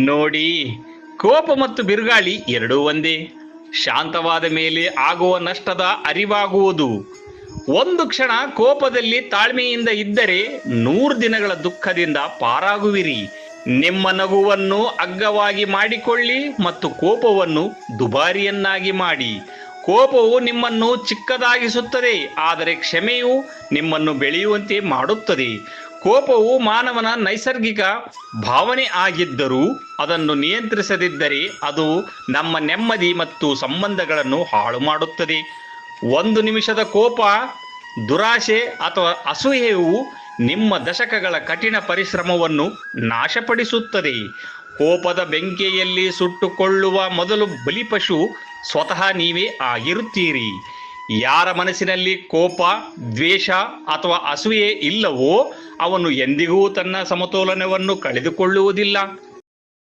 ನೋಡಿ, ಕೋಪ ಮತ್ತು ಬಿರುಗಾಳಿ ಎರಡೂ ಒಂದೇ. ಶಾಂತವಾದ ಮೇಲೆ ಆಗುವ ನಷ್ಟದ ಅರಿವಾಗುವುದು. ಒಂದು ಕ್ಷಣ ಕೋಪದಲ್ಲಿ ತಾಳ್ಮೆಯಿಂದ ಇದ್ದರೆ 100 ದಿನಗಳ ದುಃಖದಿಂದ ಪಾರಾಗುವಿರಿ. ನಿಮ್ಮ ನಗುವನ್ನು ಅಗ್ಗವಾಗಿ ಮಾಡಿಕೊಳ್ಳಿ ಮತ್ತು ಕೋಪವನ್ನು ದುಬಾರಿಯನ್ನಾಗಿ ಮಾಡಿ. ಕೋಪವು ನಿಮ್ಮನ್ನು ಚಿಕ್ಕದಾಗಿಸುತ್ತದೆ, ಆದರೆ ಕ್ಷಮೆಯು ನಿಮ್ಮನ್ನು ಬೆಳೆಯುವಂತೆ ಮಾಡುತ್ತದೆ. ಕೋಪವು ಮಾನವನ ನೈಸರ್ಗಿಕ ಭಾವನೆ ಆಗಿದ್ದರೂ ಅದನ್ನು ನಿಯಂತ್ರಿಸದಿದ್ದರೆ ಅದು ನಮ್ಮ ನೆಮ್ಮದಿ ಮತ್ತು ಸಂಬಂಧಗಳನ್ನು ಹಾಳು ಮಾಡುತ್ತದೆ. 1 ನಿಮಿಷದ ಕೋಪ, ದುರಾಶೆ ಅಥವಾ ಅಸೂಯೆಯು ನಿಮ್ಮ ದಶಕಗಳ ಕಠಿಣ ಪರಿಶ್ರಮವನ್ನು ನಾಶಪಡಿಸುತ್ತದೆ. ಕೋಪದ ಬೆಂಕಿಯಲ್ಲಿ ಸುಟ್ಟುಕೊಳ್ಳುವ ಮೊದಲು ಬಲಿಪಶು ಸ್ವತಃ ನೀವೇ ಆಗಿರುತ್ತೀರಿ. ಯಾರ ಮನಸ್ಸಿನಲ್ಲಿ ಕೋಪ, ದ್ವೇಷ ಅಥವಾ ಅಸೂಯೆ ಇಲ್ಲವೋ ಅವನು ಎಂದಿಗೂ ತನ್ನ ಸಮತೋಲನವನ್ನು ಕಳೆದುಕೊಳ್ಳುವುದಿಲ್ಲ.